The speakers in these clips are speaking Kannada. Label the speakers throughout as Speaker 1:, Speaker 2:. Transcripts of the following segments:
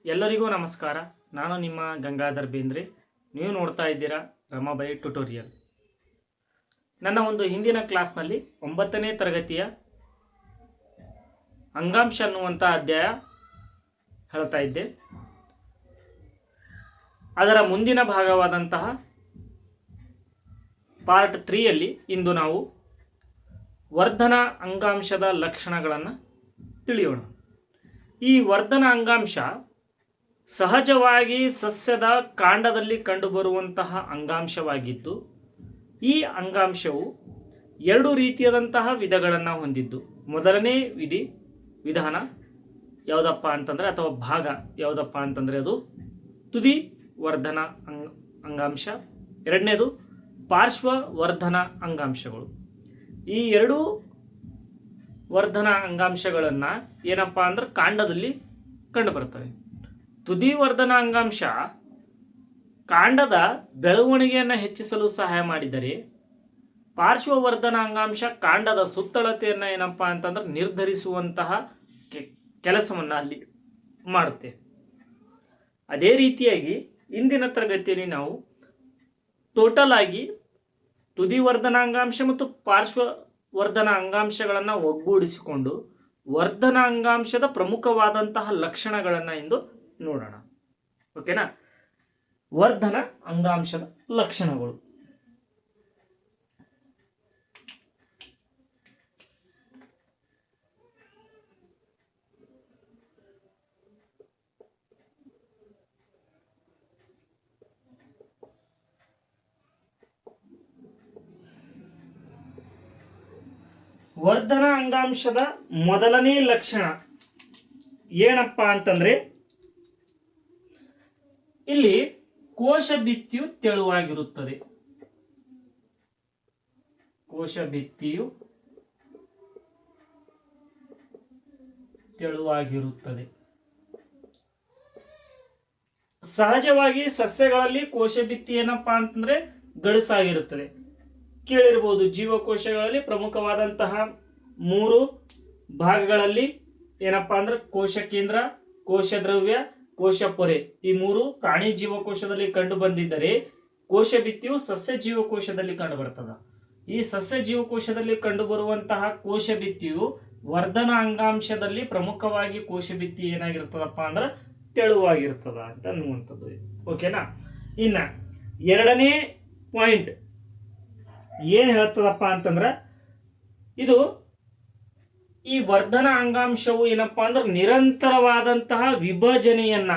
Speaker 1: ಎಲ್ಲರಿಗೂ ನಮಸ್ಕಾರ. ನಾನು ನಿಮ್ಮ ಗಂಗಾಧರ್ ಬೇಂದ್ರೆ. ನೀವು ನೋಡ್ತಾ ಇದ್ದೀರಾ ರಮಾಬಾಯಿ ಟ್ಯುಟೋರಿಯಲ್. ನನ್ನ ಒಂದು ಹಿಂದಿನ ಕ್ಲಾಸ್ನಲ್ಲಿ 9ನೇ ತರಗತಿಯ ಅಂಗಾಂಶ ಅನ್ನುವಂಥ ಅಧ್ಯಾಯ ಹೇಳ್ತಾ ಇದ್ದೆ. ಅದರ ಮುಂದಿನ ಭಾಗವಾದಂತಹ ಪಾರ್ಟ್ 3ಯಲ್ಲಿ ಇಂದು ನಾವು ವರ್ಧನ ಅಂಗಾಂಶದ ಲಕ್ಷಣಗಳನ್ನು ತಿಳಿಯೋಣ. ಈ ವರ್ಧನ ಅಂಗಾಂಶ ಸಹಜವಾಗಿ ಸಸ್ಯದ ಕಾಂಡದಲ್ಲಿ ಕಂಡುಬರುವಂತಹ ಅಂಗಾಂಶವಾಗಿದ್ದು, ಈ ಅಂಗಾಂಶವು ಎರಡು ರೀತಿಯಾದಂತಹ ವಿಧಗಳನ್ನು ಹೊಂದಿದ್ದು, ಮೊದಲನೇ ವಿಧಾನ ಯಾವುದಪ್ಪ ಅಂತಂದರೆ ಅಥವಾ ಭಾಗ ಯಾವುದಪ್ಪ ಅಂತಂದರೆ ಅದು ತುದಿ ವರ್ಧನ ಅಂಗಾಂಶ, ಎರಡನೇದು ಪಾರ್ಶ್ವವರ್ಧನ ಅಂಗಾಂಶಗಳು. ಈ ಎರಡೂ ವರ್ಧನ ಅಂಗಾಂಶಗಳನ್ನು ಏನಪ್ಪ ಅಂದ್ರೆ ಕಾಂಡದಲ್ಲಿ ಕಂಡುಬರ್ತವೆ. ತುದಿ ವರ್ಧನ ಅಂಗಾಂಶ ಕಾಂಡದ ಬೆಳವಣಿಗೆಯನ್ನು ಹೆಚ್ಚಿಸಲು ಸಹಾಯ ಮಾಡಿದರೆ, ಪಾರ್ಶ್ವವರ್ಧನ ಅಂಗಾಂಶ ಕಾಂಡದ ಸುತ್ತಳತೆಯನ್ನು ಏನಪ್ಪ ಅಂತಂದ್ರೆ ನಿರ್ಧರಿಸುವಂತಹ ಕೆಲಸವನ್ನು ಅಲ್ಲಿ ಮಾಡುತ್ತೆ. ಅದೇ ರೀತಿಯಾಗಿ ಇಂದಿನ ತರಗತಿಯಲ್ಲಿ ನಾವು ಟೋಟಲ್ ಆಗಿ ತುದಿ ವರ್ಧನ ಅಂಗಾಂಶ ಮತ್ತು ಪಾರ್ಶ್ವವರ್ಧನ ಅಂಗಾಂಶಗಳನ್ನು ಒಗ್ಗೂಡಿಸಿಕೊಂಡು ವರ್ಧನ ಅಂಗಾಂಶದ ಪ್ರಮುಖವಾದಂತಹ ಲಕ್ಷಣಗಳನ್ನು ಇಂದು ನೋಡೋಣ. ಓಕೆನಾ? ವರ್ಧನ ಅಂಗಾಂಶದ ಲಕ್ಷಣಗಳು. ವರ್ಧನ ಅಂಗಾಂಶದ ಮೊದಲನೇ ಲಕ್ಷಣ ಏನಪ್ಪ ಅಂತಂದ್ರೆ, ಇಲ್ಲಿ ಕೋಶ ಭಿತ್ತಿಯು ತೆಳುವಾಗಿರುತ್ತದೆ. ಕೋಶ ಭಿತ್ತಿಯು ತೆಳುವಾಗಿರುತ್ತದೆ. ಸಹಜವಾಗಿ ಸಸ್ಯಗಳಲ್ಲಿ ಕೋಶ ಭಿತ್ತಿ ಏನಪ್ಪಾ ಅಂತಂದ್ರೆ ಗಡಸಾಗಿರುತ್ತದೆ. ಕೇಳಿರ್ಬೋದು, ಜೀವಕೋಶಗಳಲ್ಲಿ ಪ್ರಮುಖವಾದಂತಹ 3 ಭಾಗಗಳಲ್ಲಿ ಏನಪ್ಪಾ ಅಂದ್ರೆ ಕೋಶ ಕೇಂದ್ರ, ಕೋಶ ದ್ರವ್ಯ, ಕೋಶ ಪೊರೆ, ಈ 3 ಪ್ರಾಣಿ ಜೀವಕೋಶದಲ್ಲಿ ಕಂಡು ಬಂದಿದ್ದರೆ, ಕೋಶ ಭಿತ್ತಿಯು ಸಸ್ಯ ಜೀವಕೋಶದಲ್ಲಿ ಕಂಡು ಬರ್ತದ. ಈ ಸಸ್ಯ ಜೀವಕೋಶದಲ್ಲಿ ಕಂಡು ಬರುವಂತಹ ಕೋಶ ಭಿತ್ತಿಯು ವರ್ಧನ ಅಂಗಾಂಶದಲ್ಲಿ ಪ್ರಮುಖವಾಗಿ ಕೋಶ ಭಿತ್ತಿ ಏನಾಗಿರ್ತದಪ್ಪ ಅಂದ್ರೆ ತೆಳುವಾಗಿರ್ತದ ಅಂತ ಅನ್ನುವಂಥದ್ದು. ಓಕೆನಾ? ಇನ್ನ ಎರಡನೇ ಪಾಯಿಂಟ್ ಏನ್ ಹೇಳ್ತದಪ್ಪ ಅಂತಂದ್ರೆ, ಇದು ಈ ವರ್ಧನ ಅಂಗಾಂಶವು ಏನಪ್ಪಾ ಅಂದ್ರೆ ನಿರಂತರವಾದಂತಹ ವಿಭಜನೆಯನ್ನ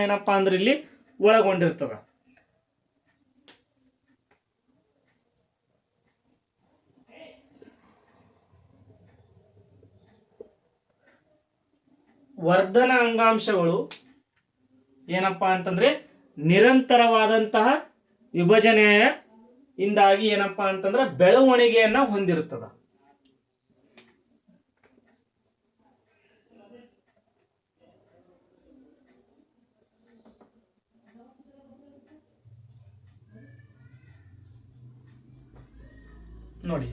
Speaker 1: ಏನಪ್ಪಾ ಅಂದ್ರೆ ಇಲ್ಲಿ ಒಳಗೊಂಡಿರ್ತದ. ವರ್ಧನ ಅಂಗಾಂಶಗಳು ಏನಪ್ಪಾ ಅಂತಂದ್ರೆ ನಿರಂತರವಾದಂತಹ ವಿಭಜನೆಯಿಂದಾಗಿ ಏನಪ್ಪಾ ಅಂತಂದ್ರೆ ಬೆಳವಣಿಗೆಯನ್ನ ಹೊಂದಿರುತ್ತದ. ನೋಡಿ,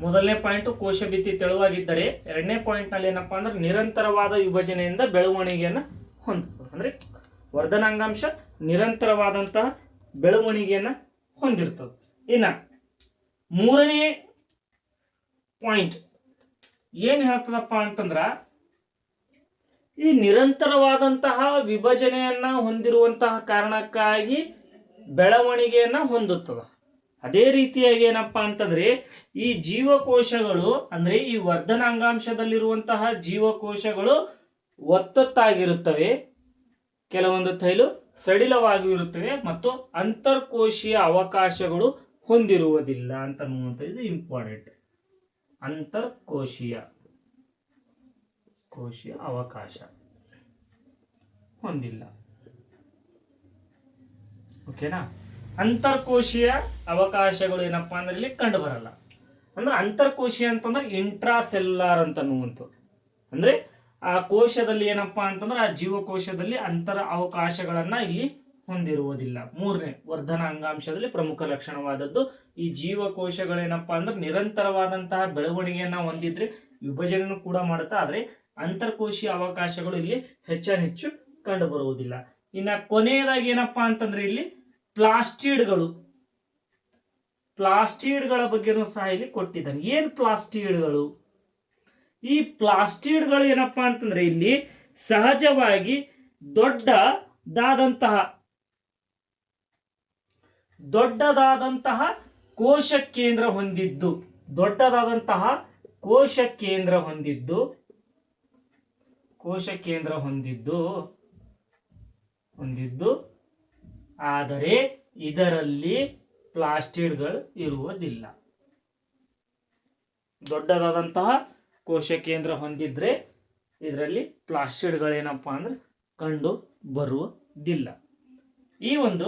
Speaker 1: ಮೊದಲನೇ ಪಾಯಿಂಟ್ ಕೋಶ ಭಿತ್ತಿ ತೆಳುವಾಗಿದ್ದರೆ, ಎರಡನೇ ಪಾಯಿಂಟ್ ನಲ್ಲಿ ಏನಪ್ಪಾ ಅಂದ್ರೆ ನಿರಂತರವಾದ ವಿಭಜನೆಯಿಂದ ಬೆಳವಣಿಗೆಯನ್ನ ಹೊಂದುತ್ತದೆ. ಅಂದ್ರೆ ವರ್ಧನ ಅಂಗಾಂಶ ನಿರಂತರವಾದಂತಹ ಬೆಳವಣಿಗೆಯನ್ನ ಹೊಂದಿರ್ತದೆ. ಇನ್ನ ಮೂರನೇ ಪಾಯಿಂಟ್ ಏನ್ ಹೇಳ್ತದಪ್ಪ ಅಂತಂದ್ರ, ಈ ನಿರಂತರವಾದಂತಹ ವಿಭಜನೆಯನ್ನ ಹೊಂದಿರುವಂತಹ ಕಾರಣಕ್ಕಾಗಿ ಬೆಳವಣಿಗೆಯನ್ನ ಹೊಂದುತ್ತದೆ. ಅದೇ ರೀತಿಯಾಗಿ ಏನಪ್ಪಾ ಅಂತಂದ್ರೆ ಈ ಜೀವಕೋಶಗಳು ಅಂದ್ರೆ ಈ ವರ್ಧನ ಅಂಗಾಂಶದಲ್ಲಿರುವಂತಹ ಜೀವಕೋಶಗಳು ಒತ್ತೊತ್ತಾಗಿರುತ್ತವೆ, ಕೆಲವೊಂದು ತೈಲು ಸಡಿಲವಾಗಿ ಇರುತ್ತವೆ ಮತ್ತು ಅಂತರ್ಕೋಶೀಯ ಅವಕಾಶಗಳು ಹೊಂದಿರುವುದಿಲ್ಲ ಅಂತ ಅನ್ನುವಂಥದ್ದು ಇಂಪಾರ್ಟೆಂಟ್. ಅಂತರ್ಕೋಶೀಯ ಅವಕಾಶ ಹೊಂದಿಲ್ಲ. ಓಕೆನಾ? ಅಂತರ್ಕೋಶೀಯ ಅವಕಾಶಗಳು ಏನಪ್ಪಾ ಅಂದ್ರೆ ಇಲ್ಲಿ ಕಂಡು ಬರಲ್ಲ. ಅಂದ್ರೆ ಅಂತರ್ಕೋಶೀಯ ಅಂತಂದ್ರೆ ಇಂಟ್ರಾಸೆಲ್ಯುಲಾರ್ ಅಂತ ಅನ್ನುವಂಥದ್ದು. ಅಂದ್ರೆ ಆ ಕೋಶದಲ್ಲಿ ಏನಪ್ಪಾ ಅಂತಂದ್ರೆ ಆ ಜೀವಕೋಶದಲ್ಲಿ ಅಂತರ ಅವಕಾಶಗಳನ್ನ ಇಲ್ಲಿ ಹೊಂದಿರುವುದಿಲ್ಲ. ಮೂರನೇ ವರ್ಧನ ಅಂಗಾಂಶದಲ್ಲಿ ಪ್ರಮುಖ ಲಕ್ಷಣವಾದದ್ದು ಈ ಜೀವಕೋಶಗಳೇನಪ್ಪಾ ಅಂದ್ರೆ ನಿರಂತರವಾದಂತಹ ಬೆಳವಣಿಗೆಯನ್ನ ಹೊಂದಿದ್ರೆ ವಿಭಜನೆಯನ್ನು ಕೂಡ ಮಾಡುತ್ತಾ, ಆದ್ರೆ ಅಂತರ್ಕೋಶೀಯ ಅವಕಾಶಗಳು ಇಲ್ಲಿ ಹೆಚ್ಚು ಕಂಡು ಬರುವುದಿಲ್ಲ. ಇನ್ನ ಕೊನೆಯದಾಗಿ ಏನಪ್ಪಾ ಅಂತಂದ್ರೆ ಇಲ್ಲಿ ಪ್ಲಾಸ್ಟಿಡ್ಗಳ ಬಗ್ಗೆನೂ ಸಹ ಇಲ್ಲಿ ಕೊಟ್ಟಿದ್ದಾನೆ. ಏನ್ ಪ್ಲಾಸ್ಟಿಡ್ಗಳು? ಈ ಪ್ಲಾಸ್ಟಿಡ್ಗಳು ಏನಪ್ಪಾ ಅಂತಂದ್ರೆ ಇಲ್ಲಿ ಸಹಜವಾಗಿ ದೊಡ್ಡದಾದಂತಹ ಕೋಶ ಕೇಂದ್ರ ಹೊಂದಿದ್ದು ಆದರೆ ಇದರಲ್ಲಿ ಪ್ಲಾಸ್ಟಿಡ್ಗಳು ಇರುವುದಿಲ್ಲ. ದೊಡ್ಡದಾದಂತಹ ಕೋಶ ಕೇಂದ್ರ ಹೊಂದಿದ್ರೆ ಇದರಲ್ಲಿ ಪ್ಲಾಸ್ಟಿಡ್ಗಳೇನಪ್ಪಾ ಅಂದ್ರೆ ಕಂಡು ಬರುವುದಿಲ್ಲ. ಈ ಒಂದು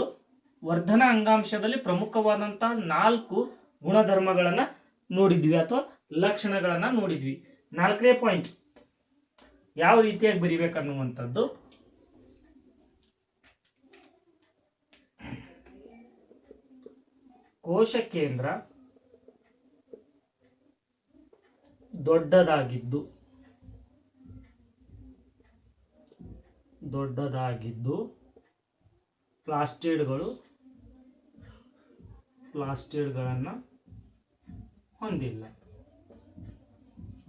Speaker 1: ವರ್ಧನ ಅಂಗಾಂಶದಲ್ಲಿ ಪ್ರಮುಖವಾದಂತಹ 4 ಗುಣಧರ್ಮಗಳನ್ನ ನೋಡಿದ್ವಿ ಅಥವಾ ಲಕ್ಷಣಗಳನ್ನ ನೋಡಿದ್ವಿ. 4ನೇ ಪಾಯಿಂಟ್ ಯಾವ ರೀತಿಯಾಗಿ ಬರಿಬೇಕನ್ನುವಂಥದ್ದು, ಕೋಶ ಕೇಂದ್ರ ದೊಡ್ಡದಾಗಿದ್ದು ಪ್ಲಾಸ್ಟಿಡ್ಗಳನ್ನ ಹೊಂದಿಲ್ಲ.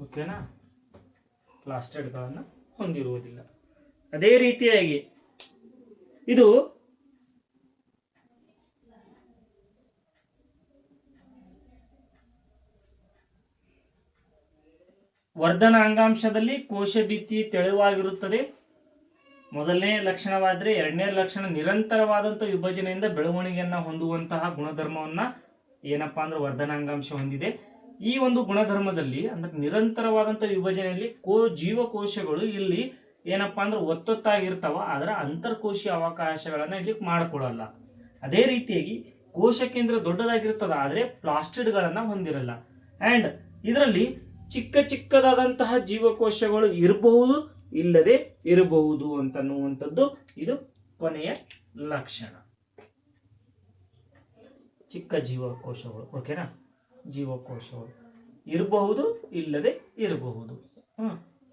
Speaker 1: ಓಕೆನಾ? ಪ್ಲಾಸ್ಟಿಡ್ಗಳನ್ನ ಹೊಂದಿರುವುದಿಲ್ಲ. ಅದೇ ರೀತಿಯಾಗಿ ಇದು ವರ್ಧನ ಅಂಗಾಂಶದಲ್ಲಿ ಕೋಶ ಭಿತ್ತಿ ತೆಳುವಾಗಿರುತ್ತದೆ. ಮೊದಲನೇ ಲಕ್ಷಣವಾದ್ರೆ. ಎರಡನೇ ಲಕ್ಷಣ ನಿರಂತರವಾದಂತಹ ವಿಭಜನೆಯಿಂದ ಬೆಳವಣಿಗೆಯನ್ನ ಹೊಂದುವಂತಹ ಗುಣಧರ್ಮವನ್ನ ಏನಪ್ಪಾ ಅಂದ್ರೆ ವರ್ಧನ ಅಂಗಾಂಶ ಹೊಂದಿದೆ. ಈ ಒಂದು ಗುಣಧರ್ಮದಲ್ಲಿ ಅಂದ್ರೆ ನಿರಂತರವಾದಂತಹ ವಿಭಜನೆಯಲ್ಲಿ ಜೀವಕೋಶಗಳು ಇಲ್ಲಿ ಏನಪ್ಪಾ ಅಂದ್ರೆ ಒತ್ತೊತ್ತಾಗಿರ್ತಾವ, ಅದರ ಅಂತರ್ಕೋಶೀಯ ಅವಕಾಶಗಳನ್ನ ಇಲ್ಲಿ ಮಾಡಿಕೊಳ್ಳಲ್ಲ. ಅದೇ ರೀತಿಯಾಗಿ ಕೋಶ ಕೇಂದ್ರ ದೊಡ್ಡದಾಗಿರ್ತದ, ಆದ್ರೆ ಪ್ಲಾಸ್ಟಿಡ್ಗಳನ್ನ ಹೊಂದಿರಲ್ಲ. ಅಂಡ್ ಇದರಲ್ಲಿ ಚಿಕ್ಕದಾದಂತಹ ಜೀವಕೋಶಗಳು ಇರಬಹುದು, ಇಲ್ಲದೆ ಇರಬಹುದು ಅಂತನ್ನುವಂಥದ್ದು ಇದು ಕೊನೆಯ ಲಕ್ಷಣ. ಚಿಕ್ಕ ಜೀವಕೋಶಗಳು, ಓಕೆನಾ? ಜೀವಕೋಶಗಳು ಇರಬಹುದು, ಇಲ್ಲದೆ ಇರಬಹುದು.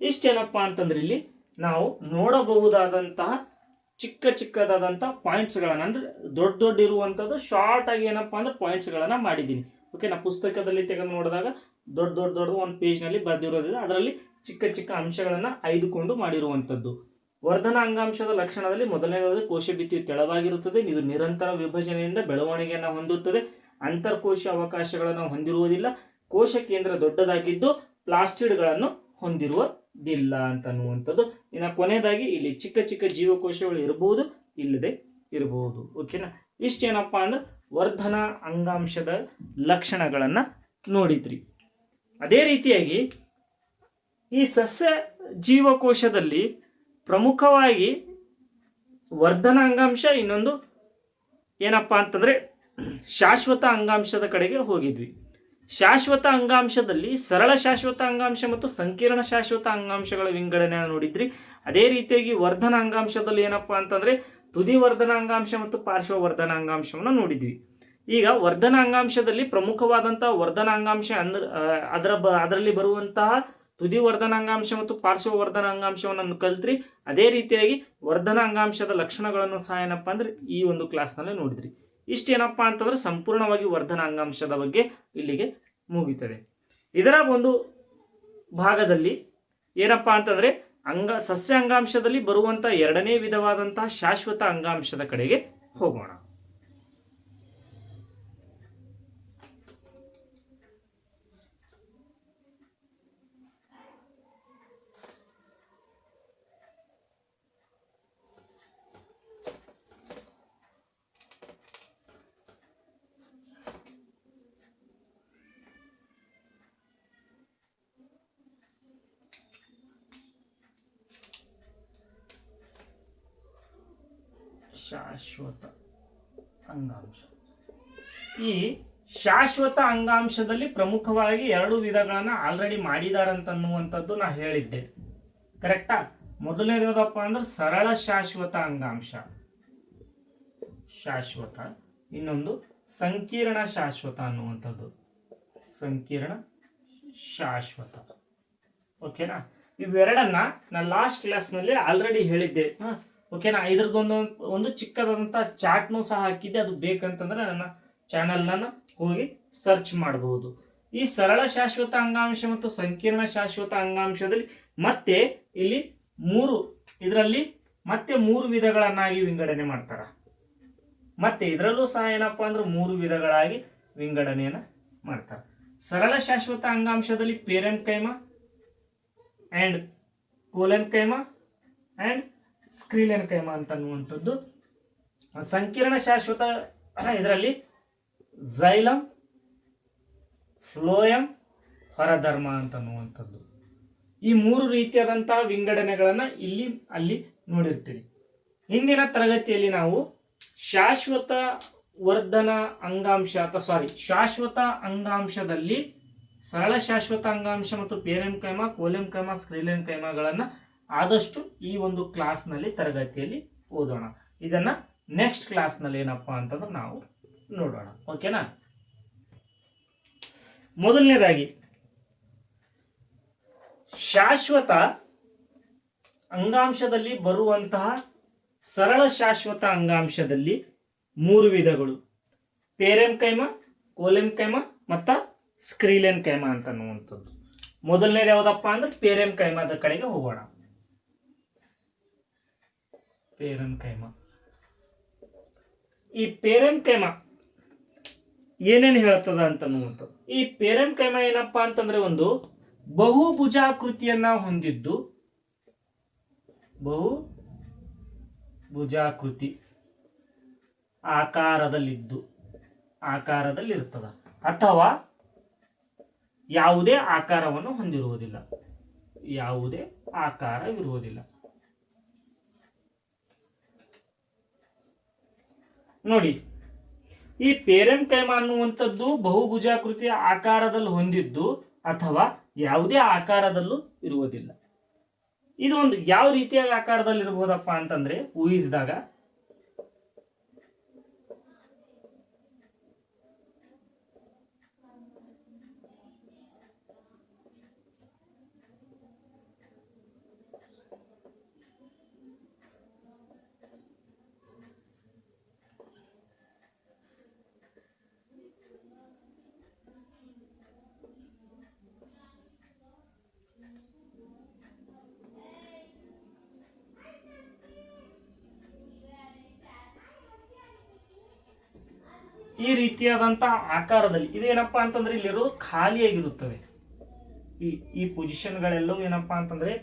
Speaker 1: ಇಷ್ಟೇನಪ್ಪಾ ಅಂತಂದ್ರೆ ಇಲ್ಲಿ ನಾವು ನೋಡಬಹುದಾದಂತಹ ಚಿಕ್ಕದಾದಂತಹ ಪಾಯಿಂಟ್ಸ್ಗಳನ್ನ, ಅಂದ್ರೆ ದೊಡ್ಡ ಇರುವಂತದ್ದು ಶಾರ್ಟ್ ಆಗಿ ಏನಪ್ಪಾ ಅಂದ್ರೆ ಪಾಯಿಂಟ್ಸ್ಗಳನ್ನ ಮಾಡಿದ್ದೀನಿ. ಓಕೆ, ನಾ ಪುಸ್ತಕದಲ್ಲಿ ತೆಗೆದು ನೋಡಿದಾಗ ದೊಡ್ಡ ಒಂದು ಪೇಜ್ ನಲ್ಲಿ ಬರೆದಿರೋದಿಲ್ಲ, ಅದರಲ್ಲಿ ಚಿಕ್ಕ ಅಂಶಗಳನ್ನ ಆಯ್ದುಕೊಂಡು ಮಾಡಿರುವಂತದ್ದು. ವರ್ಧನ ಅಂಗಾಂಶದ ಲಕ್ಷಣದಲ್ಲಿ ಮೊದಲನೇದಾದ ಕೋಶ ಭಿತ್ತಿಯು ತೆಳವಾಗಿರುತ್ತದೆ. ಇದು ನಿರಂತರ ವಿಭಜನೆಯಿಂದ ಬೆಳವಣಿಗೆಯನ್ನು ಹೊಂದುತ್ತದೆ. ಅಂತರ್ಕೋಶೀಯ ಅವಕಾಶಗಳನ್ನು ಹೊಂದಿರುವುದಿಲ್ಲ. ಕೋಶ ಕೇಂದ್ರ ದೊಡ್ಡದಾಗಿದ್ದು ಪ್ಲಾಸ್ಟಿಡ್ಗಳನ್ನು ಹೊಂದಿರುವುದಿಲ್ಲ ಅಂತನ್ನುವಂಥದ್ದು. ಇನ್ನು ಕೊನೆಯದಾಗಿ ಇಲ್ಲಿ ಚಿಕ್ಕ ಜೀವಕೋಶಗಳು ಇರಬಹುದು, ಇಲ್ಲದೆ ಇರಬಹುದು. ಓಕೆನಾ? ಇಷ್ಟೇನಪ್ಪಾ ಅಂದ್ರೆ ವರ್ಧನ ಅಂಗಾಂಶದ ಲಕ್ಷಣಗಳನ್ನ ನೋಡಿದ್ರಿ. ಅದೇ ರೀತಿಯಾಗಿ ಈ ಸಸ್ಯ ಜೀವಕೋಶದಲ್ಲಿ ಪ್ರಮುಖವಾಗಿ ವರ್ಧನ ಅಂಗಾಂಶ, ಇನ್ನೊಂದು ಏನಪ್ಪಾ ಅಂತಂದ್ರೆ ಶಾಶ್ವತ ಅಂಗಾಂಶದ ಕಡೆಗೆ ಹೋಗಿದ್ವಿ. ಶಾಶ್ವತ ಅಂಗಾಂಶದಲ್ಲಿ ಸರಳ ಶಾಶ್ವತ ಅಂಗಾಂಶ ಮತ್ತು ಸಂಕೀರ್ಣ ಶಾಶ್ವತ ಅಂಗಾಂಶಗಳ ವಿಂಗಡಣೆ ನೋಡಿದ್ರಿ. ಅದೇ ರೀತಿಯಾಗಿ ವರ್ಧನ ಅಂಗಾಂಶದಲ್ಲಿ ಏನಪ್ಪಾ ಅಂತಂದ್ರೆ ತುದಿ ವರ್ಧನ ಅಂಗಾಂಶ ಮತ್ತು ಪಾರ್ಶ್ವ ವರ್ಧನ ಅಂಗಾಂಶವನ್ನು ನೋಡಿದ್ವಿ. ಈಗ ವರ್ಧನ ಅಂಗಾಂಶದಲ್ಲಿ ಪ್ರಮುಖವಾದಂತಹ ವರ್ಧನ ಅಂಗಾಂಶ ಅದರಲ್ಲಿ ಬರುವಂತಹ ತುದಿ ವರ್ಧನ ಅಂಗಾಂಶ ಮತ್ತು ಪಾರ್ಶ್ವ ವರ್ಧನ ಅಂಗಾಂಶವನ್ನು ಕಲ್ತ್ರಿ. ಅದೇ ರೀತಿಯಾಗಿ ವರ್ಧನ ಅಂಗಾಂಶದ ಲಕ್ಷಣಗಳನ್ನು ಸಹ ಏನಪ್ಪಾ ಅಂದ್ರೆ ಈ ಒಂದು ಕ್ಲಾಸ್ನಲ್ಲಿ ನೋಡಿದ್ರಿ. ಇಷ್ಟೇನಪ್ಪಾ ಅಂತಂದ್ರೆ ಸಂಪೂರ್ಣವಾಗಿ ವರ್ಧನ ಅಂಗಾಂಶದ ಬಗ್ಗೆ ಇಲ್ಲಿಗೆ ಮುಗಿತದೆ. ಇದರ ಒಂದು ಭಾಗದಲ್ಲಿ ಏನಪ್ಪಾ ಅಂತಂದ್ರೆ ಸಸ್ಯ ಅಂಗಾಂಶದಲ್ಲಿ ಬರುವಂತಹ ಎರಡನೇ ವಿಧವಾದಂತಹ ಶಾಶ್ವತ ಅಂಗಾಂಶದ ಕಡೆಗೆ ಹೋಗೋಣ. ಶಾಶ್ವತ ಅಂಗಾಂಶ. ಈ ಶಾಶ್ವತ ಅಂಗಾಂಶದಲ್ಲಿ ಪ್ರಮುಖವಾಗಿ 2 ವಿಧಗಳನ್ನ ಆಲ್ರೆಡಿ ಮಾಡಿದಾರಂತನ್ನುವಂಥದ್ದು ನಾ ಹೇಳಿದ್ದೆ, ಕರೆಕ್ಟಾ? ಮೊದಲನೇದು ಯಾವುದಪ್ಪ ಅಂದ್ರೆ ಸರಳ ಶಾಶ್ವತ ಅಂಗಾಂಶ. ಶಾಶ್ವತ, ಇನ್ನೊಂದು ಸಂಕೀರ್ಣ ಶಾಶ್ವತ ಅನ್ನುವಂಥದ್ದು, ಸಂಕೀರ್ಣ ಶಾಶ್ವತ. ಓಕೆನಾ? ಇವೆರಡನ್ನ ನಾನು ಲಾಸ್ಟ್ ಕ್ಲಾಸ್ನಲ್ಲಿ ಆಲ್ರೆಡಿ ಹೇಳಿದ್ದೆ. ಓಕೆನಾ? ಒಂದು ಚಿಕ್ಕದಾದಂಥ ಚಾರ್ಟ್ನೂ ಸಹ ಹಾಕಿದ್ದೆ. ಅದು ಬೇಕಂತಂದ್ರೆ ನನ್ನ ಚಾನಲ್ನ ಹೋಗಿ ಸರ್ಚ್ ಮಾಡಬಹುದು. ಈ ಸರಳ ಶಾಶ್ವತ ಅಂಗಾಂಶ ಮತ್ತು ಸಂಕೀರ್ಣ ಶಾಶ್ವತ ಅಂಗಾಂಶದಲ್ಲಿ ಮತ್ತೆ ಇಲ್ಲಿ ಮತ್ತೆ ಮೂರು ವಿಧಗಳನ್ನಾಗಿ ವಿಂಗಡಣೆ ಮಾಡ್ತಾರೆ. ಮತ್ತೆ ಇದರಲ್ಲೂ ಸಹ ಏನಪ್ಪಾ ಅಂದ್ರೆ 3 ವಿಧಗಳಾಗಿ ವಿಂಗಡಣೆಯನ್ನು ಮಾಡ್ತಾರೆ. ಸರಳ ಶಾಶ್ವತ ಅಂಗಾಂಶದಲ್ಲಿ ಪೇರೆನ್ಕೈಮಾ ಆ್ಯಂಡ್ ಕೋಲೆನ್ಕೈಮಾ ಆ್ಯಂಡ್ ಸ್ಕ್ರೀಲೆನ್ಕೈಮಾ ಅಂತನ್ನುವಂಥದ್ದು. ಸಂಕೀರ್ಣ ಶಾಶ್ವತ ಇದರಲ್ಲಿ ಝೈಲಮ್, ಫ್ಲೋಯಮ್, ಹೊರಧರ್ಮ ಅಂತನ್ನುವಂಥದ್ದು. ಈ 3 ರೀತಿಯಾದಂತಹ ವಿಂಗಡಣೆಗಳನ್ನು ಅಲ್ಲಿ ನೋಡಿರ್ತೀವಿ. ಹಿಂದಿನ ತರಗತಿಯಲ್ಲಿ ನಾವು ಶಾಶ್ವತ ವರ್ಧನ ಅಂಗಾಂಶ ಶಾಶ್ವತ ಅಂಗಾಂಶದಲ್ಲಿ ಸರಳ ಶಾಶ್ವತ ಅಂಗಾಂಶ ಮತ್ತು ಪೇರೆನ್ಕೈಮಾ, ಕೋಲೆನ್ಕೈಮಾ, ಸ್ಕ್ರೀಲೆನ್ಕೈಮಾಗಳನ್ನು ಆದಷ್ಟು ಈ ಒಂದು ಕ್ಲಾಸ್ನಲ್ಲಿ ತರಗತಿಯಲ್ಲಿ ಓದೋಣ. ಇದನ್ನ ನೆಕ್ಸ್ಟ್ ಕ್ಲಾಸ್ನಲ್ಲಿ ಏನಪ್ಪಾ ಅಂತಂದ್ರೆ ನಾವು ನೋಡೋಣ. ಓಕೆನಾ? ಮೊದಲನೇದಾಗಿ ಶಾಶ್ವತ ಅಂಗಾಂಶದಲ್ಲಿ ಬರುವಂತಹ ಸರಳ ಶಾಶ್ವತ ಅಂಗಾಂಶದಲ್ಲಿ 3 ವಿಧಗಳು: ಪೇರೆನ್ಕೈಮಾ, ಕೋಲೆನ್ಕೈಮಾ ಮತ್ತು ಸ್ಕ್ರೀಲೆನ್ಕೈಮಾ ಅಂತನ್ನುವಂಥದ್ದು. ಮೊದಲನೇದು ಯಾವುದಪ್ಪ ಅಂದ್ರೆ ಪೇರೆನ್ಕೈಮಾದ ಕಡೆಗೆ ಹೋಗೋಣ. ಪೇರೆನ್ಕೈಮಾ, ಈ ಪೇರೆನ್ಕೈಮಾ ಏನೇನು ಹೇಳ್ತದ ಅಂತನ್ನುವಂಥದ್ದು. ಈ ಪೇರೆನ್ಕೈಮಾ ಏನಪ್ಪಾ ಅಂತಂದ್ರೆ ಒಂದು ಬಹುಭುಜಾಕೃತಿಯನ್ನ ಹೊಂದಿದ್ದು, ಬಹುಭುಜಾಕೃತಿ ಆಕಾರದಲ್ಲಿರ್ತದ ಅಥವಾ ಯಾವುದೇ ಆಕಾರವನ್ನು ಹೊಂದಿರುವುದಿಲ್ಲ. ಯಾವುದೇ ಆಕಾರವಿರುವುದಿಲ್ಲ. ನೋಡಿ, ಈ ಪೇರೆನ್ಕೈಮಾ ಅನ್ನುವಂಥದ್ದು ಬಹುಭುಜಾಕೃತಿಯ ಆಕಾರದಲ್ಲಿ ಹೊಂದಿದ್ದು ಅಥವಾ ಯಾವುದೇ ಆಕಾರದಲ್ಲೂ ಇರುವುದಿಲ್ಲ. ಇದು ಒಂದು ಯಾವ ರೀತಿಯ ಆಕಾರದಲ್ಲಿ ಇರಬಹುದಪ್ಪ ಅಂತಂದ್ರೆ ಊಹಿಸಿದಾಗ ಈ ರೀತಿಯಾದಂತಹ ಆಕಾರದಲ್ಲಿ ಇದೇನಪ್ಪಾ ಅಂತಂದ್ರೆ ಇಲ್ಲಿರೋದು ಖಾಲಿಯಾಗಿರುತ್ತವೆ. ಈ ಪೊಸಿಷನ್ಗಳೆಲ್ಲವೂ ಏನಪ್ಪಾ ಅಂತಂದ್ರೆ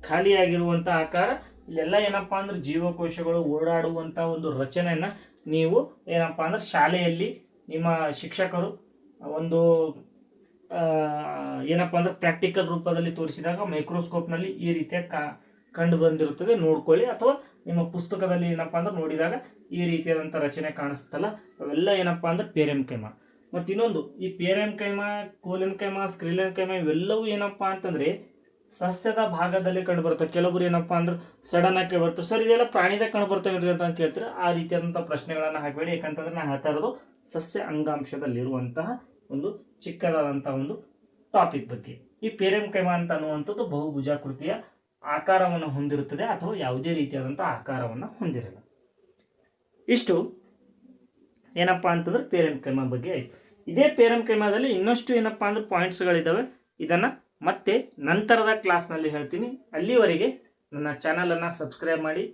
Speaker 1: ಖಾಲಿಯಾಗಿರುವಂತಹ ಆಕಾರ. ಇಲ್ಲೆಲ್ಲ ಏನಪ್ಪಾ ಅಂದ್ರೆ ಜೀವಕೋಶಗಳು ಓಡಾಡುವಂತ ಒಂದು ರಚನೆಯನ್ನ ನೀವು ಏನಪ್ಪಾ ಅಂದ್ರೆ ಶಾಲೆಯಲ್ಲಿ ನಿಮ್ಮ ಶಿಕ್ಷಕರು ಒಂದು ಏನಪ್ಪಾ ಅಂದ್ರೆ ಪ್ರಾಕ್ಟಿಕಲ್ ರೂಪದಲ್ಲಿ ತೋರಿಸಿದಾಗ ಮೈಕ್ರೋಸ್ಕೋಪ್ನಲ್ಲಿ ಈ ರೀತಿಯ ಕಂಡು ಬಂದಿರುತ್ತದೆ. ನೋಡ್ಕೊಳ್ಳಿ, ಅಥವಾ ನಿಮ್ಮ ಪುಸ್ತಕದಲ್ಲಿ ಏನಪ್ಪಾ ಅಂದ್ರೆ ನೋಡಿದಾಗ ಈ ರೀತಿಯಾದಂಥ ರಚನೆ ಕಾಣಿಸ್ತಲ್ಲ, ಅವೆಲ್ಲ ಏನಪ್ಪಾ ಅಂದ್ರೆ ಪೇರೆನ್ಕೈಮಾ. ಮತ್ತು ಇನ್ನೊಂದು, ಈ ಪೇರೆನ್ಕೈಮಾ, ಕೋಲೆನ್ಕೈಮಾ, ಸ್ಕ್ರೀಲೆನ್ಕೈಮಾ ಇವೆಲ್ಲವೂ ಏನಪ್ಪಾ ಅಂತಂದ್ರೆ ಸಸ್ಯದ ಭಾಗದಲ್ಲಿ ಕಂಡು ಬರ್ತವೆ. ಕೆಲವರು ಏನಪ್ಪಾ ಅಂದ್ರೆ ಸಡನ್ ಆಗಿ ಬರ್ತವೆ, ಸರ್ ಇದೆಲ್ಲ ಪ್ರಾಣಿದಾಗ ಕಂಡು ಬರ್ತವೆ ಅಂತ ಕೇಳ್ತಾರೆ. ಆ ರೀತಿಯಾದಂಥ ಪ್ರಶ್ನೆಗಳನ್ನು ಹಾಕಬೇಡಿ. ಯಾಕಂತಂದ್ರೆ ನಾನು ಹೇಳ್ತಾ ಇರೋದು ಸಸ್ಯ ಅಂಗಾಂಶದಲ್ಲಿರುವಂತಹ ಒಂದು ಚಿಕ್ಕದಾದಂತಹ ಒಂದು ಟಾಪಿಕ್ ಬಗ್ಗೆ. ಈ ಪೇರೆನ್ಕೈಮಾ ಅಂತ ಅನ್ನುವಂಥದ್ದು ಬಹುಭುಜಾಕೃತಿಯ ಆಕಾರವನ್ನು ಹೊಂದಿರುತ್ತದೆ ಅಥವಾ ಯಾವುದೇ ರೀತಿಯಾದಂಥ ಆಕಾರವನ್ನು ಹೊಂದಿರಲ್ಲ. ಇಷ್ಟು ಏನಪ್ಪಾ ಅಂತಂದ್ರೆ ಪೇರೆನ್ಕೈಮಾ ಬಗ್ಗೆ ಆಯಿತು. ಇದೇ ಪೇರೆನ್ಕೈಮಾದಲ್ಲಿ ಇನ್ನಷ್ಟು ಏನಪ್ಪಾ ಅಂದ್ರೆ ಪಾಯಿಂಟ್ಸ್ಗಳಿದ್ದಾವೆ. ಇದನ್ನು ಮತ್ತೆ ನಂತರದ ಕ್ಲಾಸ್ನಲ್ಲಿ ಹೇಳ್ತೀನಿ. ಅಲ್ಲಿವರೆಗೆ ನನ್ನ ಚಾನಲನ್ನು ಸಬ್ಸ್ಕ್ರೈಬ್ ಮಾಡಿ,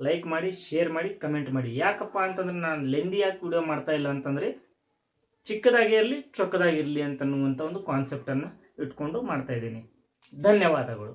Speaker 1: ಲೈಕ್ ಮಾಡಿ, ಶೇರ್ ಮಾಡಿ, ಕಮೆಂಟ್ ಮಾಡಿ. ಯಾಕಪ್ಪ ಅಂತಂದ್ರೆ ನಾನು ಲೆಂದಿಯಾಗಿ ವಿಡಿಯೋ ಮಾಡ್ತಾ ಇಲ್ಲ ಅಂತಂದರೆ ಚಿಕ್ಕದಾಗಿ ಇರಲಿ ಚೊಕ್ಕದಾಗಿರಲಿ ಅಂತನ್ನುವಂಥ ಒಂದು ಕಾನ್ಸೆಪ್ಟನ್ನು ಇಟ್ಕೊಂಡು ಮಾಡ್ತಾ ಇದ್ದೀನಿ. ಧನ್ಯವಾದಗಳು.